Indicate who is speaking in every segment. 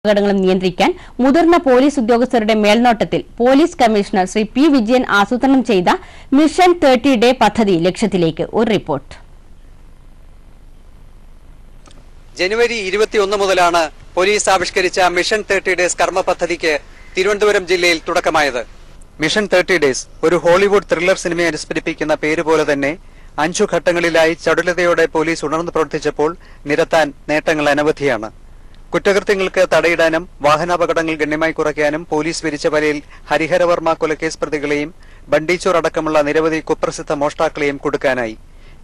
Speaker 1: അപകടങ്ങളും നിയന്ത്രിക്കാൻ മുതിർന്ന പോലീസ് ഉദ്യോഗസ്ഥരുടെ മേൽനോട്ടത്തിൽ police commissioner Shri P Vijayan ആസൂത്രണം ചെയ്ത മിഷൻ 30 ഡേ പദ്ധതി ലക്ഷ്യത്തിലേക്ക്. ഒരു റിപ്പോർട്ട്.
Speaker 2: ജനുവരി 21 മുതലാണ് പോലീസ് ആവിഷ്കരിച്ച മിഷൻ 30 ഡേയ്സ് കർമ്മ പദ്ധതിക്ക് തിരുവനന്തപുരം ജില്ലയിൽ തുടക്കമായത്. മിഷൻ 30 ഡേയ്സ് ഒരു ഹോളിവുഡ് ത്രില്ലർ സിനിമയെ അനുസ്മരിപ്പിക്കുന്ന പേര് പോലെ തന്നെ 5 ഘട്ടങ്ങളിലായി ചടുലതയോടെ പോലീസ് ഉണർന്നു പ്രവർത്തിച്ചപ്പോൾ നിരത്താൻ നേട്ടങ്ങൾ അനവധിയാണ്. കുറ്റകൃത്യങ്ങൾക്ക് തടയിടാനും വാഹനാപകടങ്ങൾ ഗണ്യമായി കുറയ്ക്കാനും പോലീസ് വിരിച്ച വലയിൽ ഹരിഹരവർമ്മ കൊലക്കേസ് പ്രതികളെയും ബണ്ടിച്ചോർ അടക്കമുള്ള നിരവധി കുപ്രസിദ്ധ മോഷ്ടാക്കളെയും കൊടുക്കാനായി.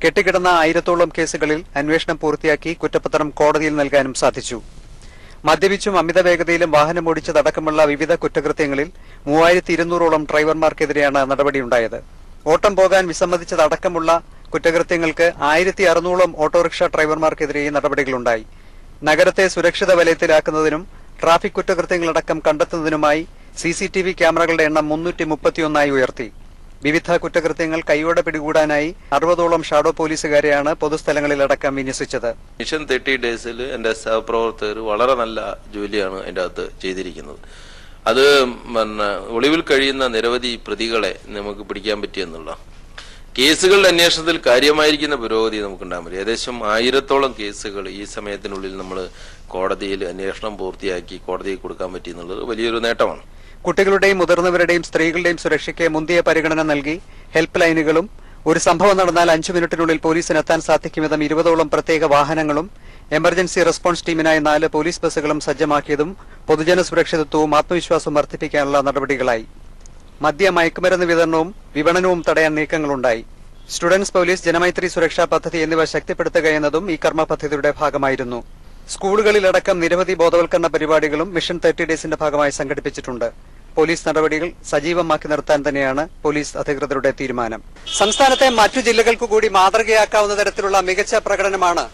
Speaker 2: കെട്ടിക്കിടന്ന 1000-ഓളം കേസുകളിൽ അന്വേഷണം പൂർത്തിയാക്കി കുറ്റപത്രം കോടതിയിൽ നൽകാനും സാധിച്ചു. മദ്യപിച്ചും അമിത വേഗതയിലും വാഹനമോടിച്ചതടക്കമുള്ള വിവിധ കുറ്റകൃത്യങ്ങളിൽ 3200-ഓളം ഡ്രൈവർമാർക്കെതിരെയാണ് നടപടിയുണ്ടായത്. ഓട്ടം പോകാൻ വിസമ്മതിച്ചതടക്കമുള്ള കുറ്റകൃത്യങ്ങൾക്ക് 1600-ഓളം ഓട്ടോറിക്ഷ ഡ്രൈവർമാർക്കെതിരെയും നടപടികളുണ്ടായി. നഗരത്തെ സുരക്ഷിത വലയത്തിലാക്കുന്നതിനും ട്രാഫിക് കുറ്റകൃത്യങ്ങളടക്കം കണ്ടെത്തുന്നതിനുമായി CCTV ക്യാമറകളുടെ എണ്ണം 331 ഉയർത്തി. വിവിധ കുറ്റകൃത്യങ്ങൾ കൈയോടെ പിടികൂടാനായി 60-ഓളം ഷാഡോ പോലീസുകാരെയാണ് പൊതുസ്ഥലങ്ങളിലടക്കം വിന്യസിച്ചത്.
Speaker 3: മിഷൻ 30 ഡേയ്സിൽ എന്റെ സഹപ്രവർത്തകർ വളരെ നല്ല ജോലിയാണ് അതിന്റെ അകത്ത് ചെയ്തിരിക്കുന്നത്. അത് ഒളിവിൽ കഴിയുന്ന നിരവധി പ്രതികളെ നമുക്ക് പിടിക്കാൻ പറ്റിയെന്നുള്ള കേസുകളുടെ അന്വേഷണത്തിൽ കാര്യമായിരിക്കുന്ന പുരോഗതി നമുക്കുണ്ടാകാൻ പറ്റും. ഏകദേശം 1000-ഓളം കേസുകൾ ഈ സമയത്തിനുള്ളിൽ നമ്മൾ കോടതിയിൽ അന്വേഷണം പൂർത്തിയാക്കി കോടതിയിൽ കൊടുക്കാൻ പറ്റി എന്നുള്ളത് വലിയൊരു നേട്ടമാണ്.
Speaker 2: കുട്ടികളുടെയും മുതിർന്നവരുടെയും സ്ത്രീകളുടെയും സുരക്ഷയ്ക്ക് മുന്തിയ പരിഗണന നൽകി ഹെൽപ്പ് ലൈനുകളും, ഒരു സംഭവം നടന്നാൽ 5 മിനിറ്റിനുള്ളിൽ പോലീസിനെത്താൻ സാധിക്കും വിധം 20-ഓളം പ്രത്യേക വാഹനങ്ങളും, എമർജൻസി റെസ്പോൺസ് ടീമിനായി 4 പോലീസ് ബസ്സുകളും സജ്ജമാക്കിയതും പൊതുജന സുരക്ഷിതത്വവും ആത്മവിശ്വാസവും വർദ്ധിപ്പിക്കാനുള്ള നടപടികളായി. മദ്യ മയക്കുമരുന്ന് വിതരണവും വിപണനവും തടയാൻ നീക്കങ്ങളുണ്ടായി. സ്റ്റുഡൻസ് പോലീസ്, ജനമൈത്രി സുരക്ഷാ പദ്ധതി എന്നിവ ശക്തിപ്പെടുത്തുക എന്നതും ഈ കർമ്മ പദ്ധതിയുടെ ഭാഗമായിരുന്നു. സ്കൂളുകളിലടക്കം നിരവധി ബോധവൽക്കരണ പരിപാടികളും മിഷൻ 30 ഡേയ്സിന്റെ ഭാഗമായി സംഘടിപ്പിച്ചിട്ടുണ്ട്. പോലീസ് നടപടികൾ സജീവമാക്കി നിർത്താൻ തന്നെയാണ് പോലീസ് അധികൃതരുടെ തീരുമാനം. സംസ്ഥാനത്തെ മറ്റു ജില്ലകൾക്കു കൂടി മാതൃകയാക്കാവുന്ന തരത്തിലുള്ള മികച്ച പ്രകടനമാണ്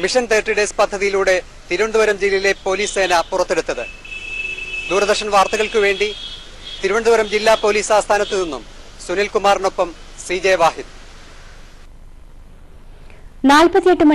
Speaker 2: മിഷൻ 30 ഡേയ്സ് പദ്ധതിയിലൂടെ തിരുവനന്തപുരം ജില്ലയിലെ പോലീസ് സേന പുറത്തെടുത്തത്. ദൂരദർശൻ വാർത്തകൾക്കു വേണ്ടി തിരുവനന്തപുരം ജില്ലാ പോലീസ് ആസ്ഥാനത്തു നിന്നും സുനിൽ കുമാറിനൊപ്പം CJ വാഹിദ്.
Speaker 1: 48